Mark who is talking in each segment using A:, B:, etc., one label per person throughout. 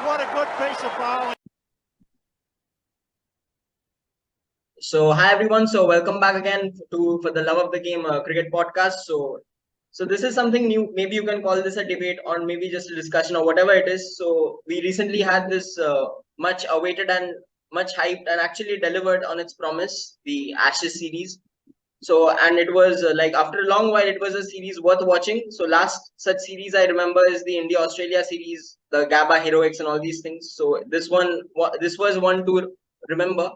A: what a good piece of bowling.
B: So hi everyone. So welcome back again to for the Love of the Game cricket podcast. So this is something new. Maybe you can call this a debate or maybe just a discussion or whatever it is. So we recently had this much awaited and much hyped and actually delivered on its promise, the Ashes series. So and it was like after a long while, it was a series worth watching. So last such series I remember is the India Australia series, the Gabba heroics and all these things. So this was one to remember.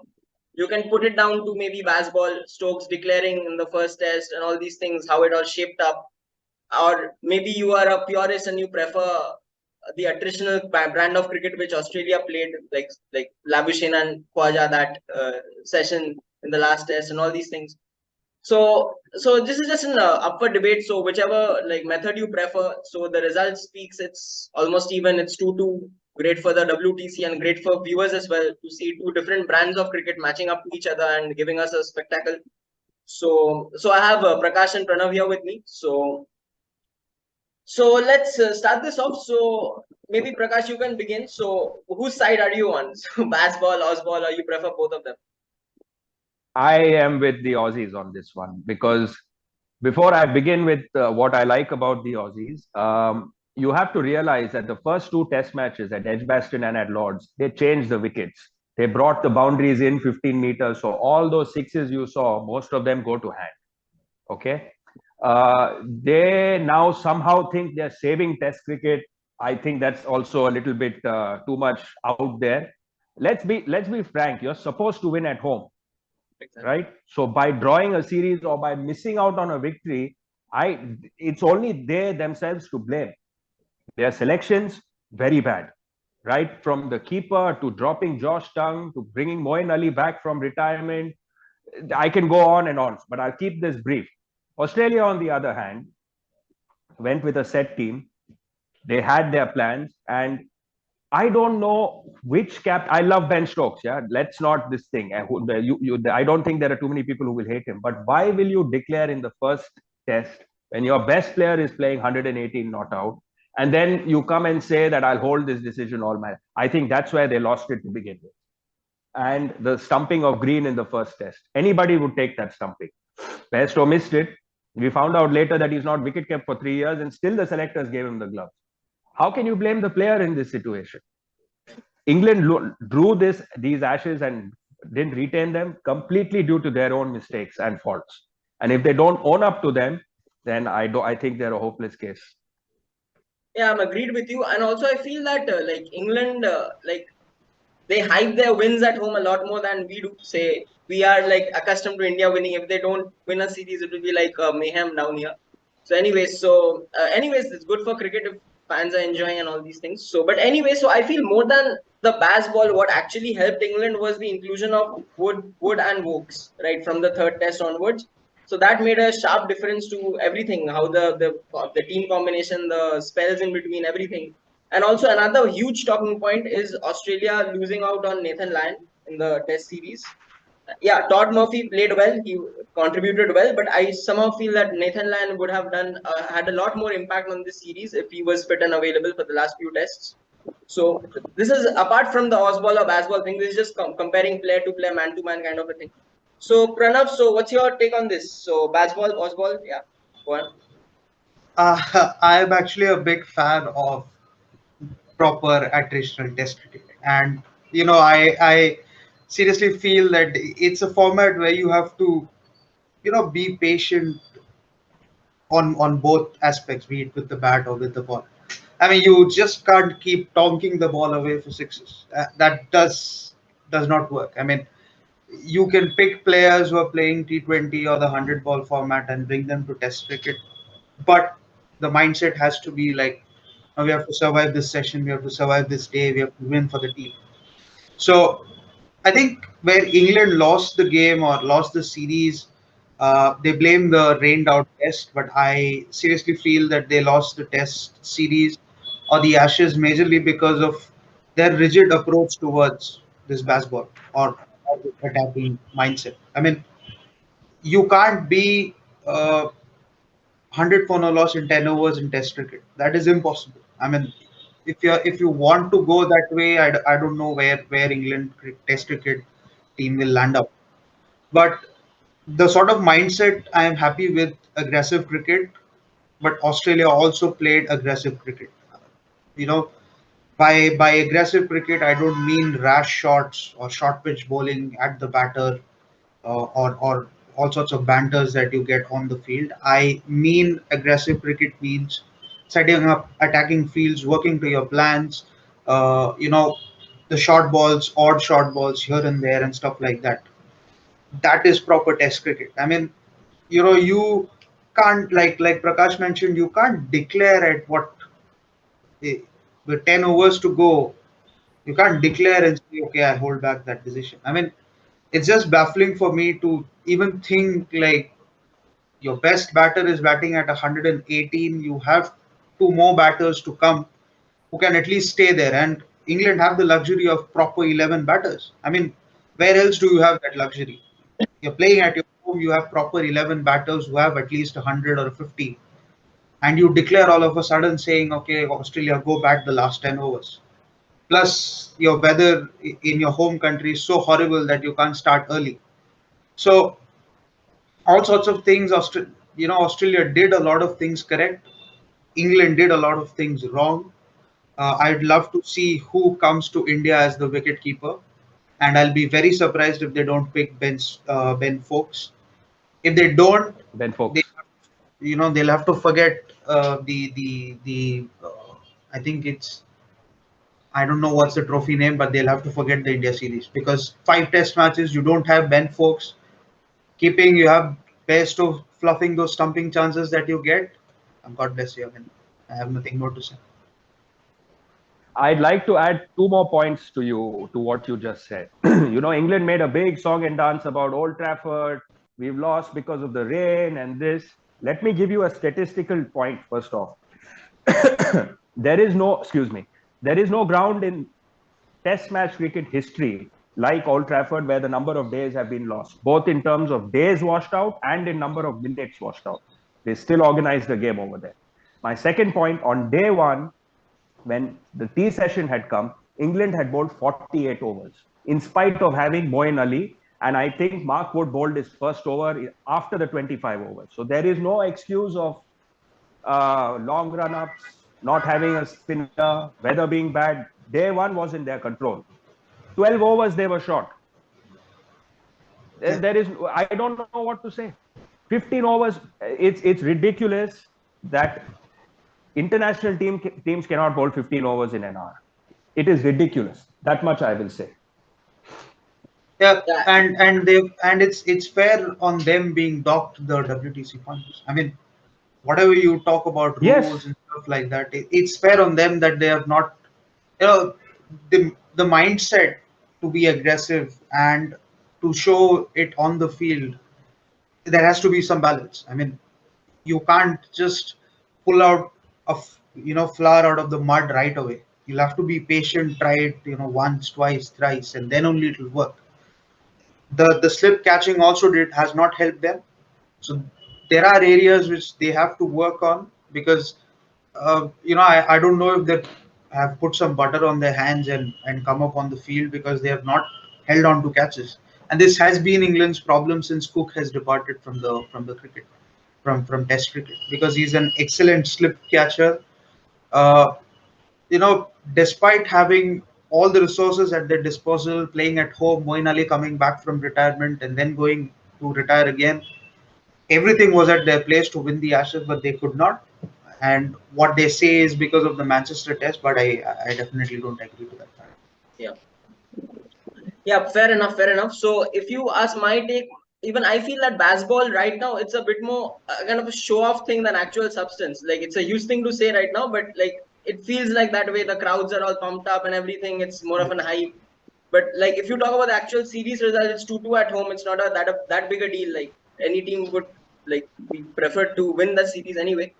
B: You can put it down to maybe Bazzball, Stokes declaring in the first test and all these things, how it all shaped up. Or maybe you are a purist and you prefer the attritional brand of cricket which Australia played, like Labuschagne and Khwaja, that session in the last test and all these things. So this is just an upward debate. So whichever like method you prefer. So the result speaks. It's almost even. It's 2-2. Great for the WTC and great for viewers as well to see two different brands of cricket matching up to each other and giving us a spectacle. So I have Prakash and Pranav here with me. So let's start this off. So maybe Prakash, you can begin. So whose side are you on? So Bazzball, Ozzball, or you prefer both of them?
C: I am with the Aussies on this one because before I begin with what I like about the Aussies, you have to realize that the first two test matches at Edgbaston and at Lords, they changed the wickets. They brought the boundaries in 15 meters. So all those sixes you saw, most of them go to hand. Okay. They now somehow think they're saving test cricket. I think that's also a little bit too much out there. Let's be frank. You're supposed to win at home. Exactly. Right. So by drawing a series or by missing out on a victory, it's only they themselves to blame. Their selections very bad, right? From the keeper to dropping Josh Tongue to bringing Moeen Ali back from retirement. I can go on and on, but I'll keep this brief. Australia, on the other hand, went with a set team. They had their plans, and I don't know which I love Ben Stokes. Yeah, let's not this thing. I don't think there are too many people who will hate him. But why will you declare in the first test when your best player is playing 118 not out, and then you come and say that I'll hold this decision all my? I think that's where they lost it to begin with. And the stumping of Green in the first test, anybody would take that stumping. Bairstow missed it. We found out later that he's not wicket kept for 3 years, and still the selectors gave him the glove. How can you blame the player in this situation? England drew these Ashes and didn't retain them completely due to their own mistakes and faults. And if they don't own up to them, then I think they're a hopeless case.
B: Yeah, I'm agreed with you. And also I feel that like England, they hype their wins at home a lot more than we do. Say we are like accustomed to India winning. If they don't win a series, it will be like mayhem down here. So anyways, it's good for cricket if fans are enjoying and all these things. But anyway, so I feel more than the Bazzball, what actually helped England was the inclusion of Wood and Wokes, right, from the third test onwards. So that made a sharp difference to everything, how the team combination, the spells in between, everything. And also another huge talking point is Australia losing out on Nathan Lyon in the test series. Yeah, Todd Murphy played well. He contributed well, but I somehow feel that Nathan Lyon would have had a lot more impact on this series if he was fit and available for the last few tests. So this is apart from the Ozzball or Bazzball thing. This is just comparing player to player, man to man kind of a thing. So Pranav, so what's your take on this? So Bazzball, Ozzball, yeah, go on.
D: I'm actually a big fan of proper attritional test cricket, and I seriously feel that it's a format where you have to be patient on both aspects, be it with the bat or with the ball. I mean, you just can't keep tonking the ball away for sixes. That does not work. I mean, you can pick players who are playing T20 or the 100-ball format and bring them to test cricket, but the mindset has to be like, we have to survive this session, we have to survive this day, we have to win for the team. So I think where England lost the game or lost the series, they blame the rained out test, but I seriously feel that they lost the test series or the Ashes majorly because of their rigid approach towards this Bazzball or this attacking mindset. I mean, you can't be 100 for no loss in 10 overs in test cricket. That is impossible. I mean, if you want to go that way, I don't know where England Test cricket team will land up. But the sort of mindset, I am happy with aggressive cricket, but Australia also played aggressive cricket. You know, by aggressive cricket, I don't mean rash shots or short pitch bowling at the batter, or all sorts of banters that you get on the field. I mean aggressive cricket means setting up attacking fields, working to your plans. You know, the short balls, odd short balls here and there, and stuff like that. That is proper Test cricket. I mean, you can't, like Prakash mentioned, you can't declare at what, eh, with 10 overs to go. You can't declare and say, okay, I hold back that decision. I mean, it's just baffling for me to even think like your best batter is batting at 118. You have two more batters to come who can at least stay there. And England have the luxury of proper 11 batters. I mean, where else do you have that luxury? You're playing at your home, you have proper 11 batters who have at least 100 or 50. And you declare all of a sudden saying, okay, Australia, go back the last 10 overs. Plus, your weather in your home country is so horrible that you can't start early. So, all sorts of things, Australia did a lot of things correct. England did a lot of things wrong. I'd love to see who comes to India as the wicket keeper, and I'll be very surprised if they don't pick Ben Foakes. If they don't,
C: Ben
D: they,
C: Folks.
D: they'll have to forget the I think it's, I don't know what's the trophy name, but they'll have to forget the India series, because 5 Test matches you don't have Ben Foakes keeping, you have best of fluffing those stumping chances that you get. God bless you. I mean, I have nothing more to say.
C: I'd like to add two more points to what you just said. England made a big song and dance about Old Trafford. We've lost because of the rain and this. Let me give you a statistical point first off. There is no ground in Test match cricket history like Old Trafford where the number of days have been lost, both in terms of days washed out and in number of minutes washed out. They still organized the game over there. My second point, on day one, when the tea session had come, England had bowled 48 overs, in spite of having Moeen Ali. And I think Mark Wood bowled his first over after the 25 overs. So there is no excuse of long run ups, not having a spinner, weather being bad. Day one was in their control. 12 overs they were short.
D: Yeah.
C: There is, I don't know what to say. 15 overs, it's ridiculous that international teams cannot bowl 15 overs in an hour. It is ridiculous. That much I will say.
D: Yeah,
B: Yeah,
D: and it's fair on them being docked the WTC points. I mean, whatever you talk about
C: Yes,
D: rules and stuff like that, it's fair on them that they have not, you know, the mindset to be aggressive and to show it on the field. There has to be some balance. I mean, you can't just pull out flour out of the mud right away. You'll have to be patient, try it, once, twice, thrice, and then only it'll work. The slip catching also did has not helped them. So there are areas which they have to work on, because I don't know if they have put some butter on their hands and come up on the field, because they have not held on to catches. And this has been England's problem since Cook has departed from the cricket, from Test cricket, because he's an excellent slip catcher. Uh, Despite having all the resources at their disposal, playing at home, Moeen Ali coming back from retirement and then going to retire again, everything was at their place to win the Ashes, but they could not. And what they say is because of the Manchester Test, but I definitely don't agree to that fact.
B: yeah. Yeah, fair enough, fair enough. So if you ask my take, even I feel that Bazzball right now, it's a bit more kind of a show off thing than actual substance. Like it's a huge thing to say right now, but like it feels like that way. The crowds are all pumped up and everything. It's more of an hype. But like if you talk about the actual series result, it's 2-2 at home. It's not that big a deal. Like any team would like be preferred to win the series anyway.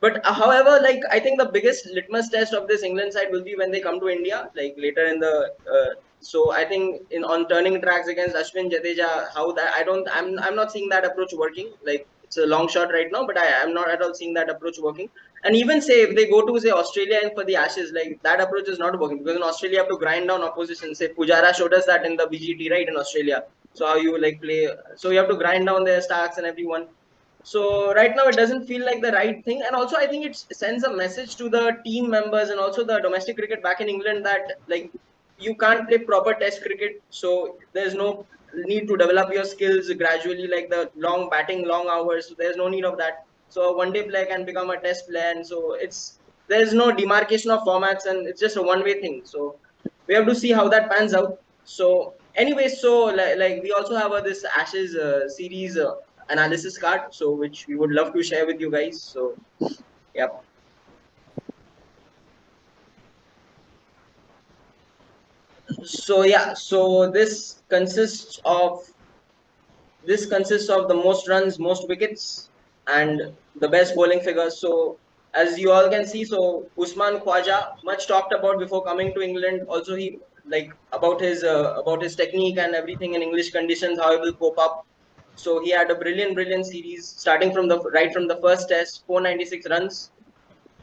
B: But however, like I think the biggest litmus test of this England side will be when they come to India, like later in the. So I think in on turning tracks against Ashwin Jadeja, how that I'm not seeing that approach working. Like it's a long shot right now, but I'm not at all seeing that approach working. And even say if they go to say Australia and for the Ashes, like that approach is not working because in Australia you have to grind down opposition. Say Pujara showed us that in the BGT, right, in Australia. So how you like play, so you have to grind down their stacks and everyone. So right now it doesn't feel like the right thing, and also I think it sends a message to the team members and also the domestic cricket back in England that like you can't play proper Test cricket, so there's no need to develop your skills gradually, like the long batting, long hours. So there's no need of that. So a one-day player can become a Test player, and so there's no demarcation of formats, and it's just a one-way thing. So we have to see how that pans out. So anyway, so like we also have this Ashes series analysis card, so which we would love to share with you guys. So yeah. So yeah, so this consists of the most runs, most wickets, and the best bowling figures. So as you all can see, so Usman Khwaja, much talked about before coming to England. Also, he like about his technique and everything in English conditions, how he will cope up. So he had a brilliant series starting from the first test, 496 runs.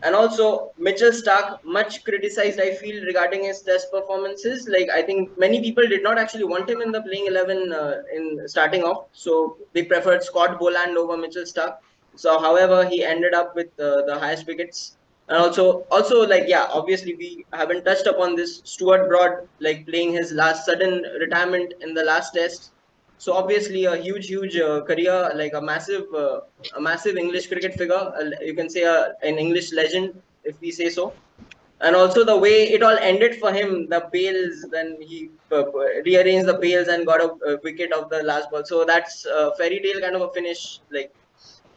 B: And also Mitchell Stark, much criticized, I feel, regarding his test performances. Like I think many people did not actually want him in the playing 11 in starting off. So they preferred Scott Boland over Mitchell Stark. So however, he ended up with the highest wickets. And also like yeah, obviously we haven't touched upon this. Stuart Broad like playing his last sudden retirement in the last test. So obviously a huge career, like a massive English cricket figure. You can say an English legend, if we say so. And also the way it all ended for him, the bails, then he rearranged the bails and got a wicket of the last ball. So that's a fairy tale kind of a finish, like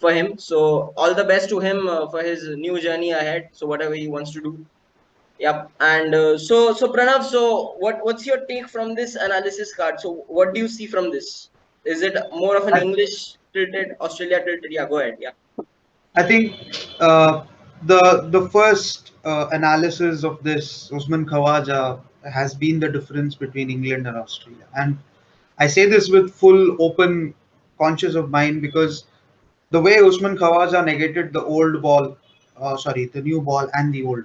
B: for him. So all the best to him for his new journey ahead. So whatever he wants to do. Yep. And so Pranav, so what's your take from this analysis card? So what do you see from this? Is it more of an
D: I,
B: English tilted, Australia tilted? Yeah, go ahead. Yeah.
D: I think uh, the first analysis of this Usman Khawaja has been the difference between England and Australia, and I say this with full open conscious of mind because the way Usman Khawaja negated the old ball, the new ball and the old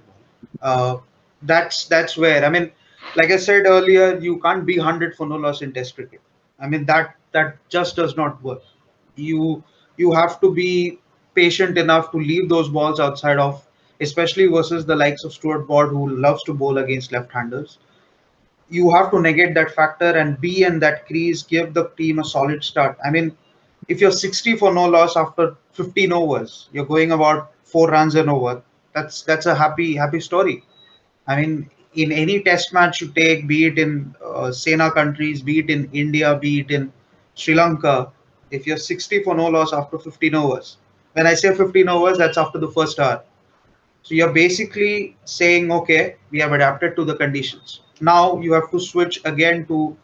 D: ball. That's where I mean, like I said earlier, you can't be 100 for no loss in Test cricket. I mean that just does not work. You you have to be patient enough to leave those balls outside of, especially versus the likes of Stuart Broad who loves to bowl against left-handers. You have to negate that factor and be in that crease, give the team a solid start. I mean, if you're 60 for no loss after 15 overs, you're going about 4 runs an over. That's a happy story. I mean, in any test match you take, be it in Sena countries, be it in India, be it in Sri Lanka, if you're 60 for no loss after 15 overs, when I say 15 overs, that's after the first hour. So you're basically saying, okay, we have adapted to the conditions. Now you have to switch again to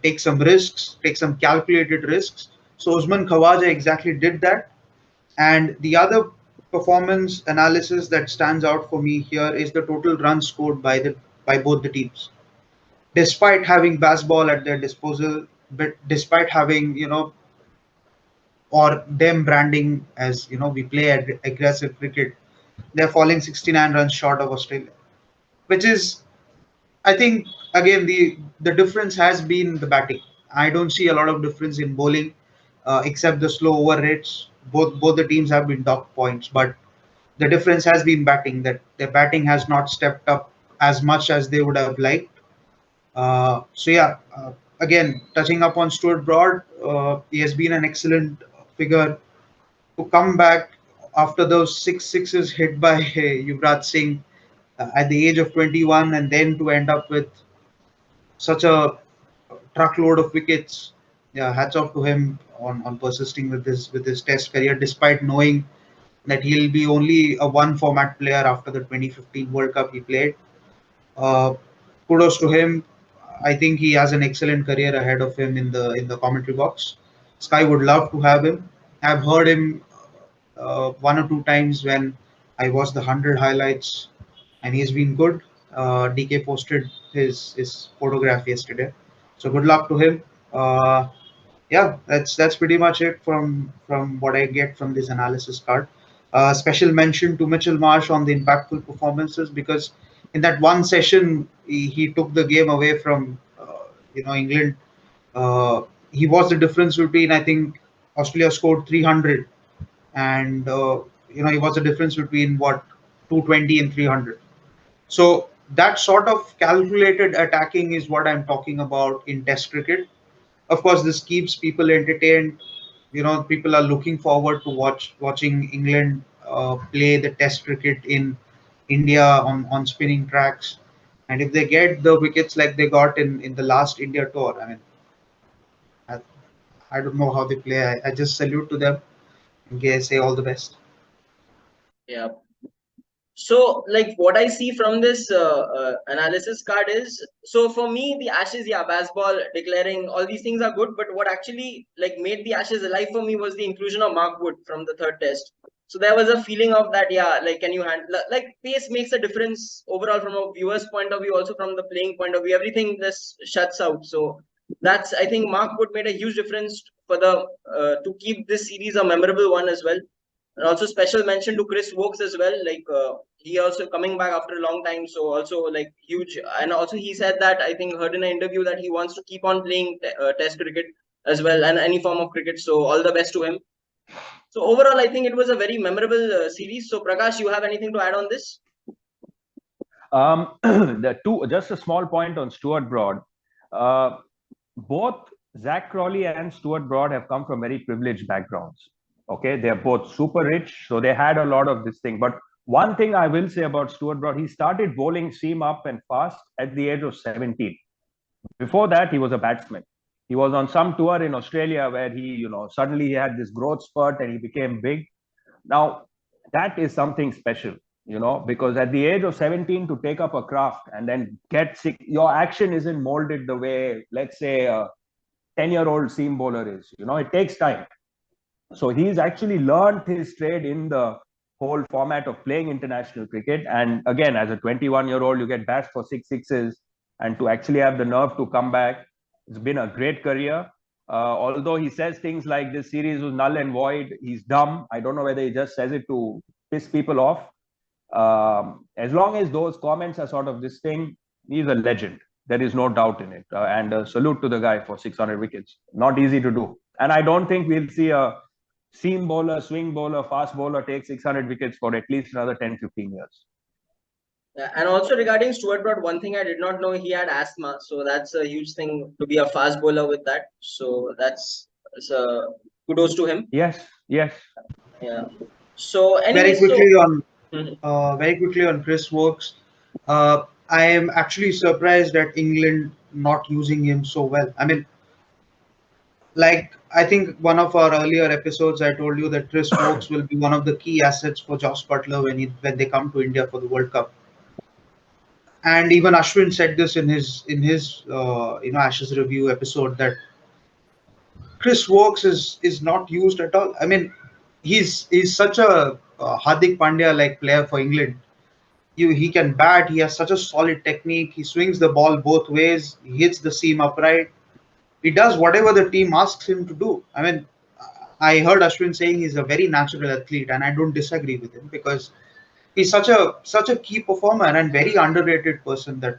D: take some risks, take some calculated risks. So Usman Khawaja exactly did that. And the other performance analysis that stands out for me here is the total runs scored by both the teams. Despite having Bazzball at their disposal, but despite having or them branding as we play aggressive cricket, they're falling 69 runs short of Australia, which is, I think, again the difference has been the batting. I don't see a lot of difference in bowling, except the slow over rates. Both the teams have been docked points, but the difference has been batting. That their batting has not stepped up as much as they would have liked. So yeah, again touching up on Stuart Broad, he has been an excellent figure to come back after those six sixes hit by Yuvraj Singh at the age of 21, and then to end up with such a truckload of wickets. Yeah, hats off to him on persisting with his Test career, despite knowing that he'll be only a one format player after the 2015 World Cup he played. Uh, Kudos to him. I think he has an excellent career ahead of him in the commentary box. Sky would love to have him. I've heard him one or two times when I watched the 100 highlights, and he's been good. DK posted his photograph yesterday, so good luck to him. Yeah, that's pretty much it from what I get from this analysis card. Special mention to Mitchell Marsh on the impactful performances, because in that one session he took the game away from England. Uh, he was the difference between, I think, Australia scored 300, and he was the difference between what 220 and 300. So that sort of calculated attacking is what I'm talking about in Test cricket. Of course, this keeps people entertained. People are looking forward to watching England play the Test cricket in India on spinning tracks. And if they get the wickets like they got in the last India tour, I mean, I, I don't know how they play. I just salute to them and say all the best.
B: Yeah. So, like what I see from this analysis card is, so for me, the Ashes, yeah, Bazzball declaring all these things are good, but what actually like made the Ashes alive for me was the inclusion of Mark Wood from the third test. So there was a feeling of that, yeah, like can you handle, like pace makes a difference overall from a viewer's point of view, also from the playing point of view, everything just shuts out. So that's, I think Mark Wood made a huge difference for the to keep this series a memorable one as well. And also special mention to Chris Wokes as well. Like he also coming back after a long time, so also like huge. And also he said that, I think heard in an interview, that he wants to keep on playing Test cricket as well and any form of cricket. So all the best to him. So overall, I think it was a very memorable series. So Prakash, you have anything to add on this?
C: Just a small point on Stuart Broad. Both Zach Crawley and Stuart Broad have come from very privileged backgrounds. Okay, they're both super rich, so they had a lot of this thing. But one thing I will say about Stuart Broad, he started bowling seam up and fast at the age of 17. Before that, he was a batsman. He was on some tour in Australia where suddenly he had this growth spurt and he became big. Now, that is something special, because at the age of 17 to take up a craft and then get sick, your action isn't molded the way, let's say, a 10-year-old seam bowler is. It takes time. So he's actually learned his trade in the whole format of playing international cricket. And again, as a 21-year-old, you get bashed for 6 sixes, and to actually have the nerve to come back, it's been a great career. Although he says things like this series was null and void, he's dumb. I don't know whether he just says it to piss people off. As long as those comments are sort of this thing, he's a legend. There is no doubt in it. And a salute to the guy for 600 wickets. Not easy to do. And I don't think we'll see a seam bowler, swing bowler, fast bowler take 600 wickets for at least another 10, 15 years.
B: Yeah, and also regarding Stuart Broad, one thing I did not know, he had asthma. So that's a huge thing to be a fast bowler with that. So that's kudos to him.
C: Yes, yes.
B: Yeah. So
D: Very
B: anyways,
D: quickly on
B: Mhm.
D: very quickly on Chris Wokes. I am actually surprised at England not using him so well. I mean, like I think one of our earlier episodes, I told you that Chris Wokes will be one of the key assets for Joss Butler when they come to India for the World Cup. And even Ashwin said this in his Ashes review episode, that Chris Wokes is not used at all. I mean, he's such a Hardik Pandya like player for England. He can bat. He has such a solid technique. He swings the ball both ways. He hits the seam upright. He does whatever the team asks him to do. I mean, I heard Ashwin saying he's a very natural athlete, and I don't disagree with him, because he's such a key performer and very underrated person that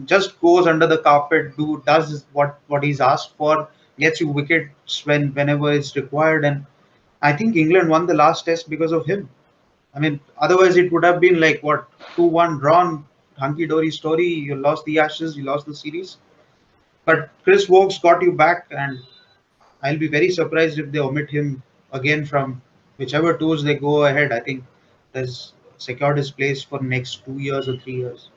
D: just goes under the carpet, does what he's asked for, gets you wickets whenever it's required, and I think England won the last test because of him. I mean, otherwise it would have been like what 2-1 drawn, hunky dory story. You lost the Ashes, you lost the series, but Chris Wokes got you back, and I'll be very surprised if they omit him again from whichever tours they go ahead. I think there's secured his place for next 2 years or 3 years.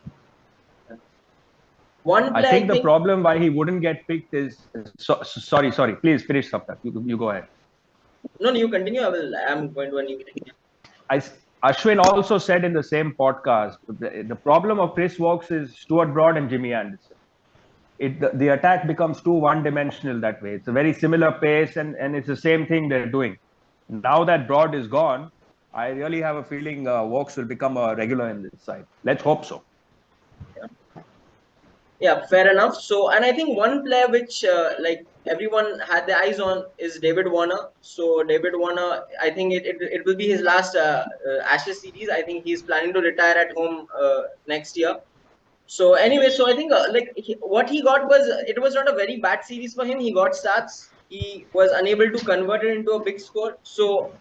B: One
C: I
B: play,
C: think
B: I
C: the
B: think.
C: problem why he wouldn't get picked is sorry. Please finish, Saptak. You go ahead.
B: No, you continue. I'm going to a new thing.
C: I, Ashwin also said in the same podcast, the problem of Chris Wokes is Stuart Broad and Jimmy Anderson. The attack becomes too one-dimensional that way. It's a very similar pace, and it's the same thing they're doing. Now that Broad is gone, I really have a feeling Wokes will become a regular in this side. Let's hope so.
B: Yeah, fair enough. So, and I think one player which like everyone had their eyes on is David Warner. So, David Warner, I think it will be his last Ashes series. I think he's planning to retire at home next year. So anyway, so I think what he got was it was not a very bad series for him. He got stats. He was unable to convert it into a big score. So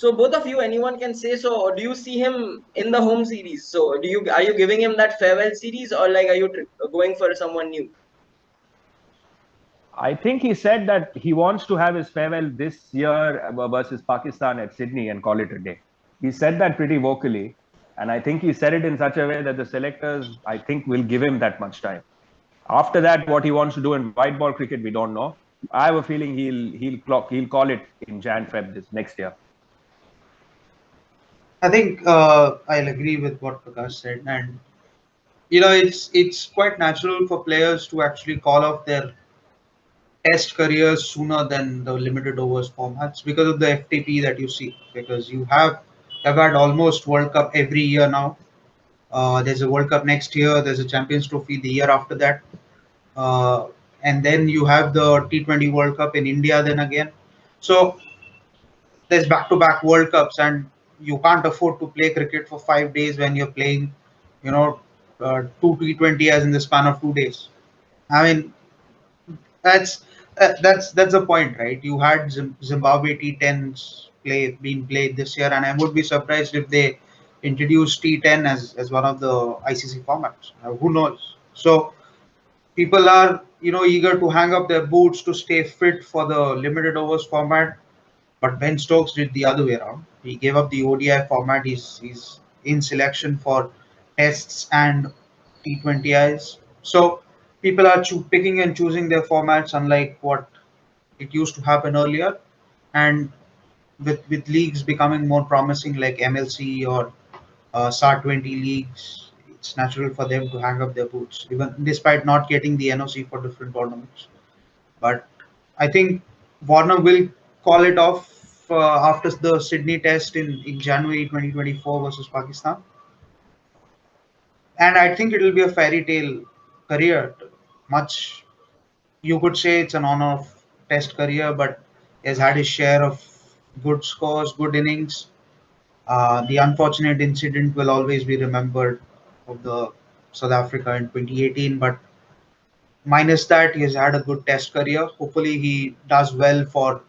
B: both of you, anyone can say. So do you see him in the home series? So are you giving him that farewell series, or like are you going for someone new?
C: I think he said that he wants to have his farewell this year versus Pakistan at Sydney and call it a day. He said that pretty vocally. And I think he said it in such a way that the selectors, I think, will give him that much time. After that, what he wants to do in white ball cricket, we don't know. I have a feeling he'll call it in Jan Feb this next year.
D: I think I'll agree with what Prakash said, and it's quite natural for players to actually call off their test careers sooner than the limited overs formats because of the FTP that you see. Because have had almost World Cup every year now. There's a World Cup next year. There's a Champions Trophy the year after that, uh, and then you have the T20 World Cup in India. Then again, so there's back-to-back World Cups, and you can't afford to play cricket for 5 days when you're playing, you know, two T20 as in the span of 2 days. I mean, that's that's the point, right? You had Zimbabwe T10s being played this year, and I would be surprised if they introduce T10 as one of the ICC formats. Who knows? So people are eager to hang up their boots to stay fit for the limited overs format. But Ben Stokes did the other way around. He gave up the ODI format. He's in selection for tests and T20Is. So people are picking and choosing their formats, unlike what it used to happen earlier. And with leagues becoming more promising, like MLC or SAR 20 leagues, it's natural for them to hang up their boots, even despite not getting the NOC for different tournaments. But I think Warner will call it off after the Sydney Test in January 2024 versus Pakistan. And I think it will be a fairy tale career. Much you could say it's an on-off Test career, but he has had his share of good scores, good innings. The unfortunate incident will always be remembered of the South Africa in 2018, but minus that, he has had a good Test career. Hopefully, he does well for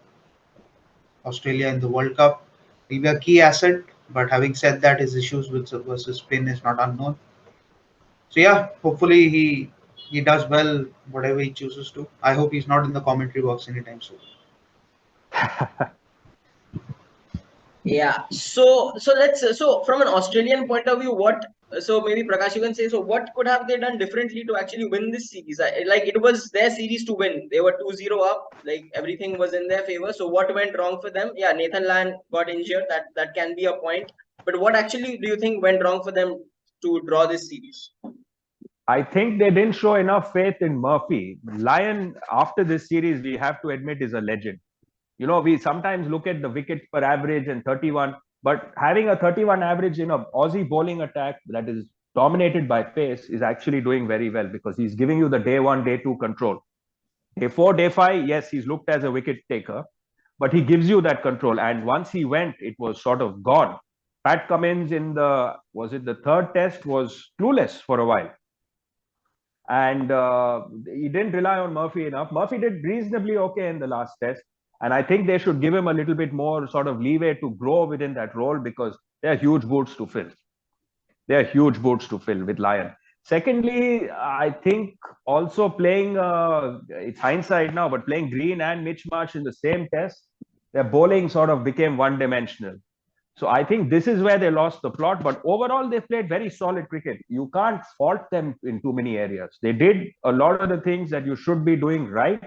D: Australia in the World Cup. He'll be a key asset, but having said that, his issues with versus spin is not unknown. So yeah, hopefully he does well whatever he chooses to. I hope he's not in the commentary box anytime soon.
B: Yeah. So let's so from an Australian point of view, what so maybe Prakash you can say so what could have they done differently to actually win this series? Like it was their series to win. They were 2-0 up. Like everything was in their favor. So what went wrong for them? Yeah, Nathan Lyon got injured. That can be a point. But what actually do you think went wrong for them to draw this series?
C: I think they didn't show enough faith in Murphy. Lyon, after this series, we have to admit, is a legend. We sometimes look at the wickets per average and 31, but having a 31 average in a Aussie bowling attack that is dominated by pace is actually doing very well because he's giving you the day one, day two control. Day four, day five, yes, he's looked as a wicket taker, but he gives you that control. And once he went, it was sort of gone. Pat Cummins in the third test was clueless for a while. And he didn't rely on Murphy enough. Murphy did reasonably okay in the last test. And I think they should give him a little bit more sort of leeway to grow within that role because they're huge boots to fill. They're huge boots to fill with Lyon. Secondly, I think also playing, it's hindsight now, but playing Green and Mitch Marsh in the same test, their bowling sort of became one dimensional. So I think this is where they lost the plot. But overall, they played very solid cricket. You can't fault them in too many areas. They did a lot of the things that you should be doing right.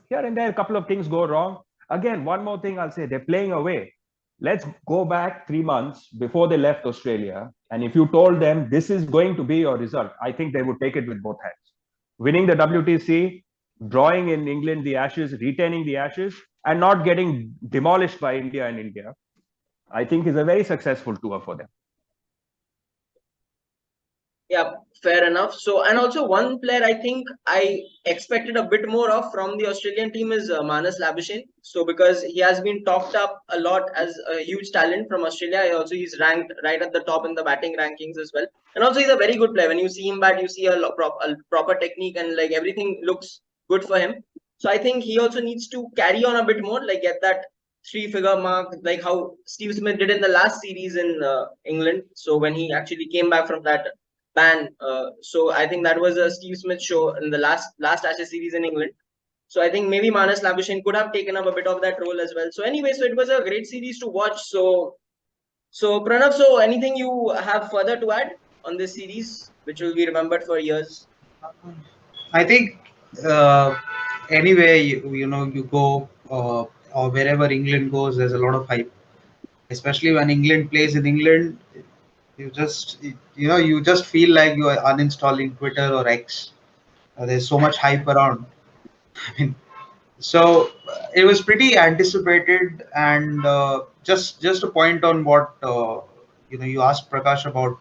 C: Here and there, a couple of things go wrong. Again, one more thing I'll say, they're playing away. Let's go back 3 months before they left Australia. And if you told them this is going to be your result, I think they would take it with both hands. Winning the WTC, drawing in England the Ashes, retaining the Ashes, and not getting demolished by India and India, I think is a very successful tour for them.
B: Yeah, fair enough. So, and also one player I think I expected a bit more of from the Australian team is Manas Labuschagne. So, because he has been talked up a lot as a huge talent from Australia, also he's ranked right at the top in the batting rankings as well. And also he's a very good player. When you see him bat, you see a proper technique and like everything looks good for him. So, I think he also needs to carry on a bit more, like get that three-figure mark, like how Steve Smith did in the last series in England. So, when he actually came back from that ban. So I think that was a Steve Smith show in the last Ashes series in England. So I think maybe Manas Labuschagne could have taken up a bit of that role as well. So anyway, so it was a great series to watch. So Pranav, so anything you have further to add on this series, which will be remembered for years?
D: I think uh, anywhere you go or wherever England goes, there's a lot of hype. Especially when England plays in England, you just feel like you are uninstalling Twitter or X. There's so much hype around. I mean, so it was pretty anticipated, and just a point on what you asked Prakash about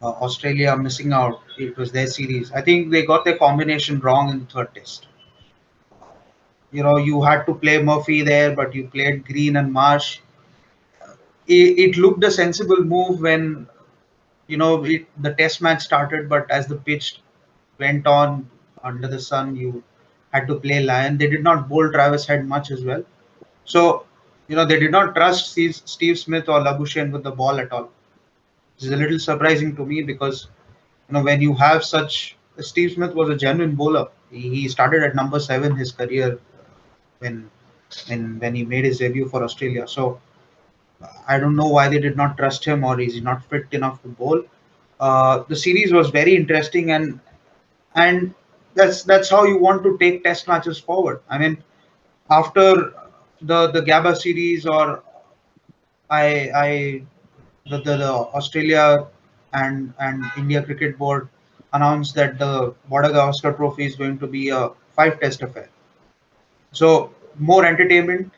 D: Australia missing out. It was their series. I think they got their combination wrong in the third test. You had to play Murphy there, but you played Green and Marsh. It looked a sensible move when the test match started, but as the pitch went on under the sun, you had to play Lyon. They did not bowl Travis Head much as well. So, they did not trust Steve Smith or Labuschagne with the ball at all. This is a little surprising to me because, when you have such. Steve Smith was a genuine bowler. He started at number 7 his career when when he made his debut for Australia. So I don't know why they did not trust him, or is he not fit enough to bowl. The series was very interesting, and that's how you want to take test matches forward. I mean, after the Gabba series, or I the Australia and India Cricket Board announced that the Border Gavaskar Trophy is going to be a 5 test affair. So more entertainment.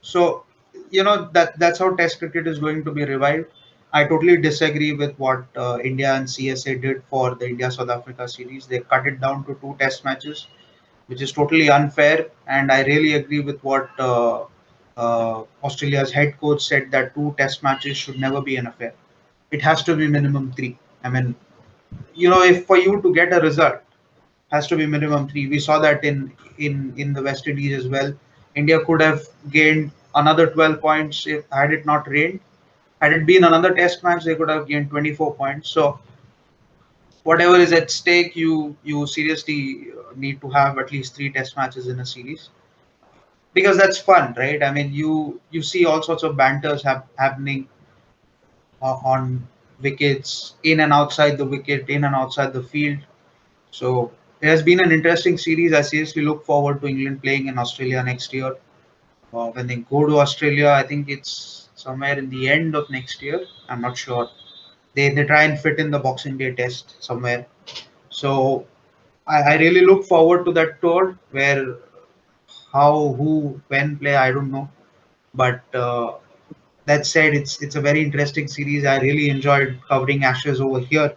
D: So that's how Test cricket is going to be revived. I totally disagree with what India and CSA did for the India South Africa series. They cut it down to 2 test matches, which is totally unfair. And I really agree with what Australia's head coach said, that 2 test matches should never be an affair. It has to be minimum 3. I mean, if for you to get a result, has to be minimum 3. We saw that in the West Indies as well. India could have gained another 12 points if had it not rained. Had it been another test match, they could have gained 24 points. So whatever is at stake, you seriously need to have at least 3 test matches in a series, because that's fun, right? I mean, you see all sorts of banters happening on wickets, in and outside the wicket, in and outside the field. So it has been an interesting series. I seriously look forward to England playing in Australia next year. When they go to Australia, I think it's somewhere in the end of next year. I'm not sure. They try and fit in the Boxing Day test somewhere. So I really look forward to that tour, where how, who, when play, I don't know. But that said, it's a very interesting series. I really enjoyed covering Ashes over here,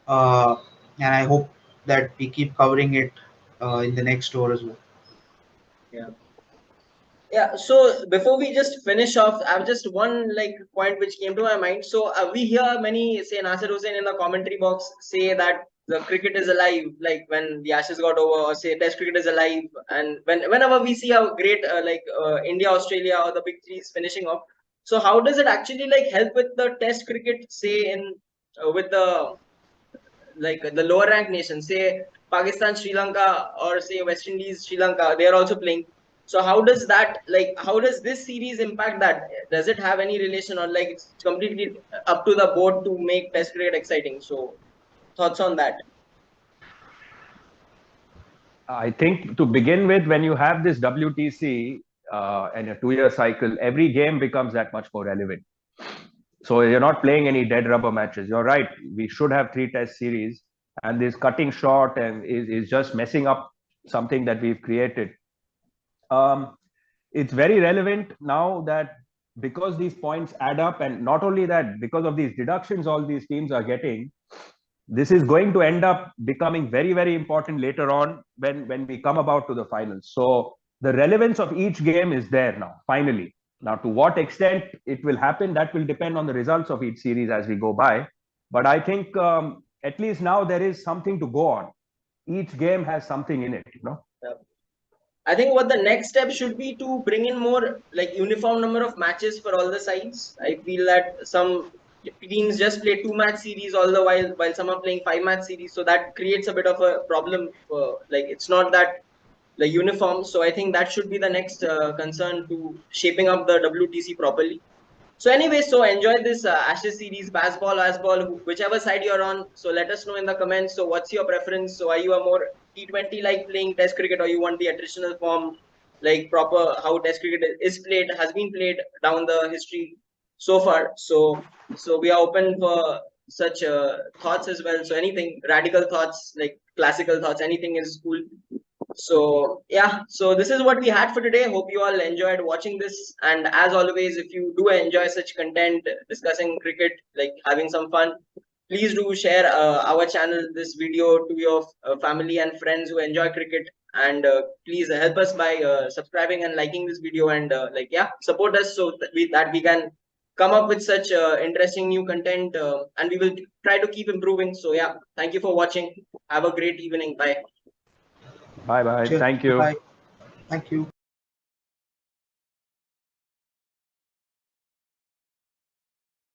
D: uh, and I hope that we keep covering it in the next tour as well.
B: Yeah. Yeah, so before we just finish off, I have just one like point which came to my mind. So we hear many say Nasir Hussain in the commentary box say that the cricket is alive, like when the Ashes got over, or say Test cricket is alive, and whenever we see a great India Australia or the big threes finishing off, so how does it actually like help with the Test cricket, say in with the like the lower ranked nations, say Pakistan, Sri Lanka, or say West Indies, Sri Lanka, they are also playing. So how does that like how does this series impact that? Does it have any relation, or like it's completely up to the board to make Test cricket exciting? So thoughts on that?
C: I think to begin with, when you have this WTC and a 2 year cycle, every game becomes that much more relevant. So you're not playing any dead rubber matches. You're right. We should have 3 test series, and this cutting short and is just messing up something that we've created. It's very relevant now that because these points add up, and not only that, because of these deductions all these teams are getting, this is going to end up becoming very, very important later on when we come about to the finals. So the relevance of each game is there now, finally. Now, to what extent it will happen, that will depend on the results of each series as we go by. But I think at least now there is something to go on. Each game has something in it, you know.
B: I think what the next step should be to bring in more like uniform number of matches for all the sides. I feel that some teams just play 2-match series all the while some are playing 5-match series. So that creates a bit of a problem. Like it's not that like uniform. So I think that should be the next concern to shaping up the WTC properly. So anyway, so enjoy this Ashes series, Bazzball, Ozzball, whichever side you're on. So let us know in the comments. So what's your preference? So are you a more T20 like playing Test cricket, or you want the attritional form, like proper how Test cricket is played, has been played down the history so far? So we are open for such thoughts as well. So anything radical thoughts, like classical thoughts, anything is cool. So yeah, so this is what we had for today. Hope you all enjoyed watching this, and as always, if you do enjoy such content discussing cricket, like having some fun, please do share our channel, this video, to your family and friends who enjoy cricket, and please help us by subscribing and liking this video, and like yeah, support us so that we can come up with such interesting new content, and we will try to keep improving. So yeah, thank you for watching. Have a great evening. Bye.
C: Bye bye.
D: Cheers.
C: Thank you.
D: Bye. Thank you.